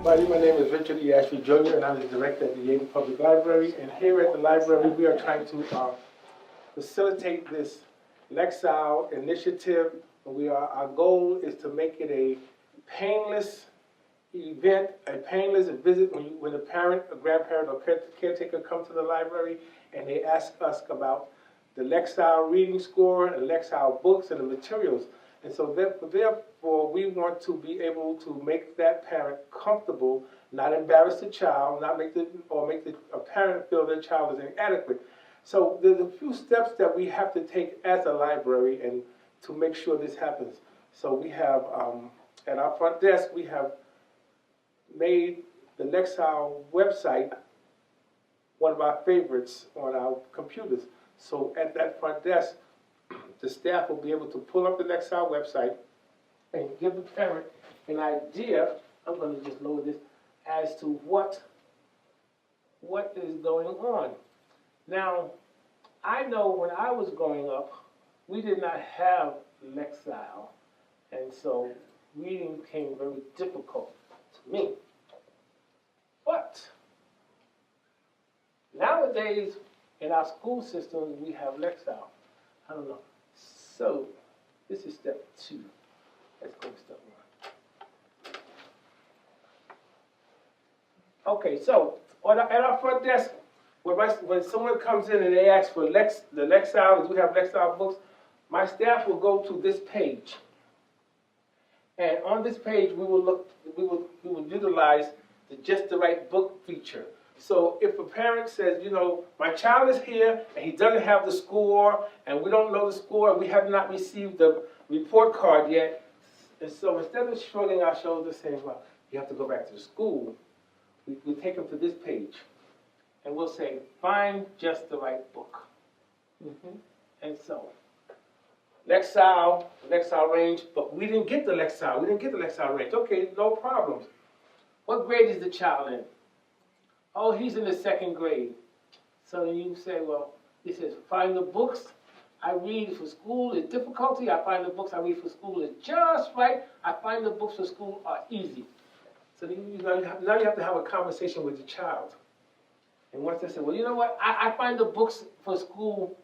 My name is Richard E. Ashby Jr., and I'm the director at the Yale Public Library. And here at the library, we are trying to facilitate this Lexile initiative. Our goal is to make it a painless event, a painless visit when a parent, a grandparent, or caretaker come to the library and they ask us about the Lexile reading score, the Lexile books, and the materials. And so therefore, we want to be able to make that parent comfortable, not embarrass the child, not make a parent feel their child is inadequate. So there's a few steps that we have to take as a library and to make sure this happens. So we have, at our front desk, we have made the Lexile website one of our favorites on our computers. So at that front desk, the staff will be able to pull up the Lexile website and give the parent an idea. I'm going to just lower this as to what is going on. Now, I know when I was growing up, we did not have Lexile, and so reading became very difficult to me. But nowadays, in our school systems, we have Lexile. I don't know. So, this is step 2. Let's go to step 1. Okay, so at our front desk, when someone comes in and they ask for the Lexile, we have Lexile books, my staff will go to this page. And on this page, we will utilize the Just the Right Book feature. So if a parent says, you know, my child is here and he doesn't have the score and we don't know the score and we have not received the report card yet, and so instead of shrugging our shoulders saying, well, you have to go back to the school, we take them to this page and we'll say, find just the right book. And so, Lexile range, but we didn't get the Lexile. We didn't get the Lexile range. Okay, no problems. What grade is the child in? Oh, he's in the 2nd grade. So you say, well, it says, find the books I read for school is difficulty. I find the books I read for school is just right. I find the books for school are easy. So now you have to have a conversation with the child. And once they say, well, you know what? I find the books for school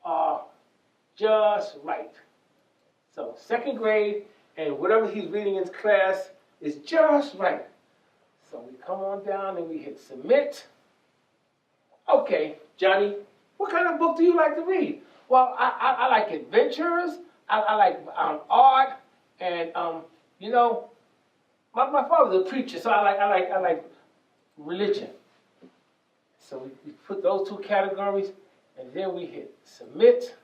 are just right. So 2nd grade, and whatever he's reading in class is just right. So we come on down and we hit submit. Okay, Johnny, what kind of book do you like to read? Well, I like adventures, I like art, and you know, my father's a preacher, so I like religion. So we put those 2 categories, and then we hit submit.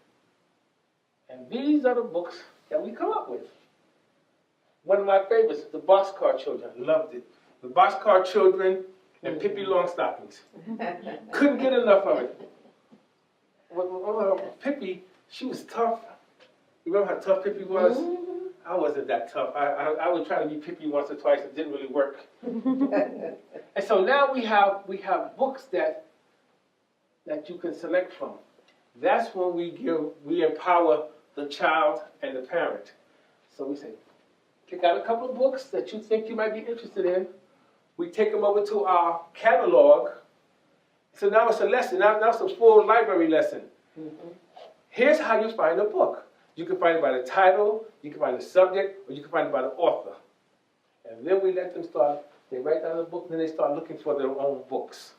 And these are the books that we come up with. One of my favorites, The Boxcar Children. Loved it. The Boxcar Children and Pippi Longstockings. Couldn't get enough of it. Pippi, she was tough. You remember how tough Pippi was? I wasn't that tough. I would try to be Pippi once or twice. It didn't really work. And so now we have books that you can select from. That's when we empower the child and the parent. So we say, pick out a couple of books that you think you might be interested in. We take them over to our catalog. So now it's a lesson. Now it's a full library lesson. Here's how you find a book. You can find it by the title, you can find the subject, or you can find it by the author. And then we let them they write down the book, and then they start looking for their own books.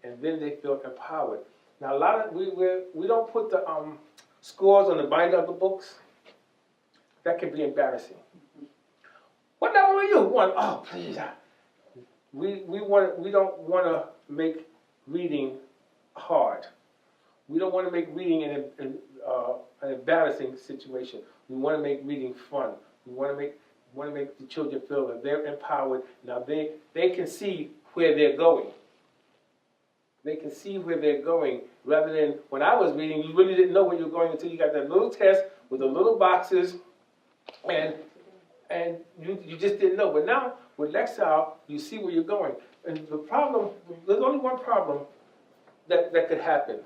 And then they feel empowered. Now, we don't put the scores on the binder of the books. That can be embarrassing. What level are you? 1. Oh, please. We don't want to make reading hard. We don't want to make reading an embarrassing situation. We want to make reading fun. We want to make the children feel that they're empowered. Now they can see where they're going. They can see where they're going, rather than when I was reading, you really didn't know where you were going until you got that little test with the little boxes, and you just didn't know. But now with Lexile, you see where you're going. And the problem, there's only one problem that could happen: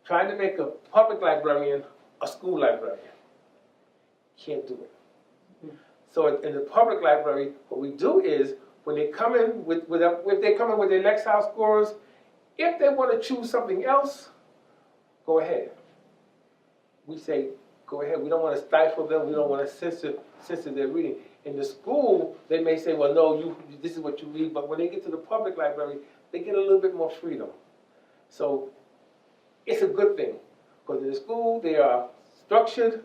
trying to make a public librarian a school librarian. Can't do it. So in the public library, what we do is when they come in if they come in with their Lexile scores, if they want to choose something else, go ahead. We say, go ahead. We don't want to stifle them. We don't want to censor their reading. In the school, they may say, well, no, this is what you read. But when they get to the public library, they get a little bit more freedom. So it's a good thing. Because in the school, they are structured.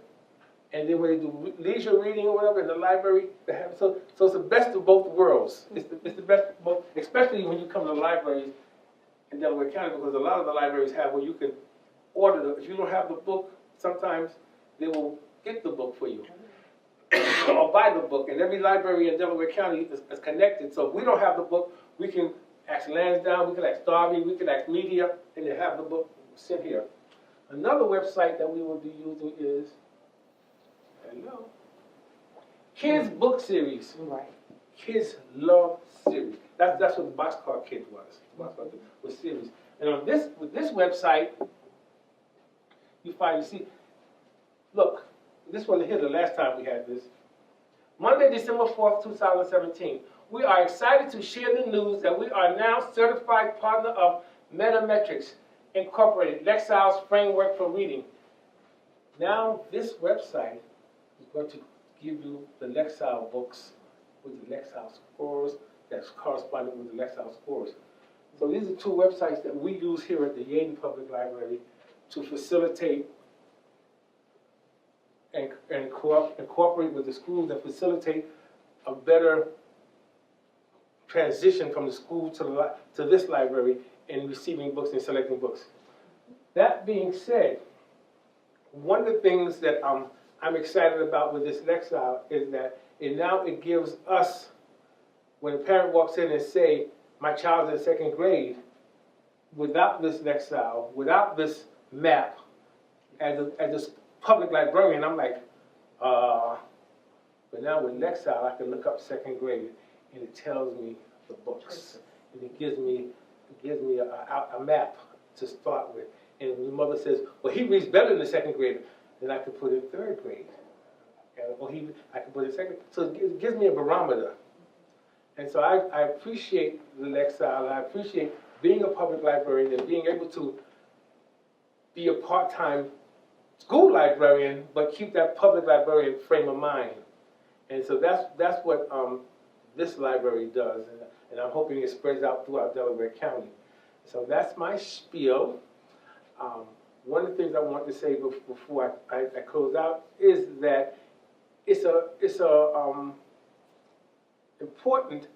And then when they do leisure reading or whatever in the library, they have, so it's the best of both worlds. It's the best of both, especially when you come to libraries in Delaware County, because a lot of the libraries have where you can order if you don't have the book, sometimes they will get the book for you or buy the book. And every library in Delaware County is connected. So if we don't have the book, we can ask Lansdowne, we can ask Darby, we can ask Media, and they have the book sent here. Another website that we will be using is Kids Book Series. Right. Kids Love Series. That's what the Boxcar Kids was series. And on this website, you see, look, this wasn't here the last time we had this. Monday, December 4th, 2017. We are excited to share the news that we are now certified partner of Metametrics Incorporated, Lexile's framework for reading. Now this website is going to give you the Lexile books with the Lexile scores that's corresponding with the Lexile scores. So these are two websites that we use here at the Yaden Public Library to facilitate and cooperate with the schools and facilitate a better transition from the school to this library in receiving books and selecting books. That being said, one of the things that I'm excited about with this Lexile is that it gives us, when a parent walks in and say, my child's in second grade, without this Lexile, without this map, as a public librarian, I'm like, but now with Lexile, I can look up second grade, and it tells me the books, and it gives me a map to start with. And when the mother says, well, he reads better than the second grader, then I can put in third grade. Or I can put in second. So it gives me a barometer. And so I appreciate the Lexile. I appreciate being a public librarian and being able to be a part-time school librarian, but keep that public librarian frame of mind. And so that's what this library does. And I'm hoping it spreads out throughout Delaware County. So that's my spiel. One of the things I want to say before I close out is that it's important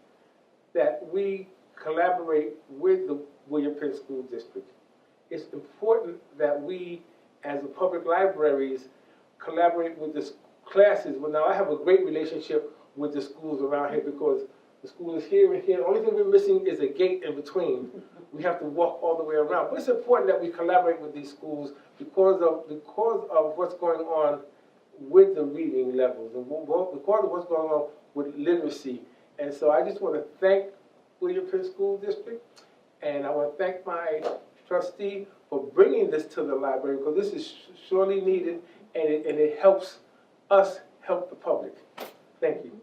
that we collaborate with the William Penn School District. It's important that we, as the public libraries, collaborate with the classes. Well, now I have a great relationship with the schools around here because the school is here and here. The only thing we're missing is a gate in between. We have to walk all the way around. But it's important that we collaborate with these schools because of what's going on with the reading levels and because of what's going on with literacy. And so I just want to thank William Penn School District, and I want to thank my trustee for bringing this to the library because this is surely needed, and it helps us help the public. Thank you.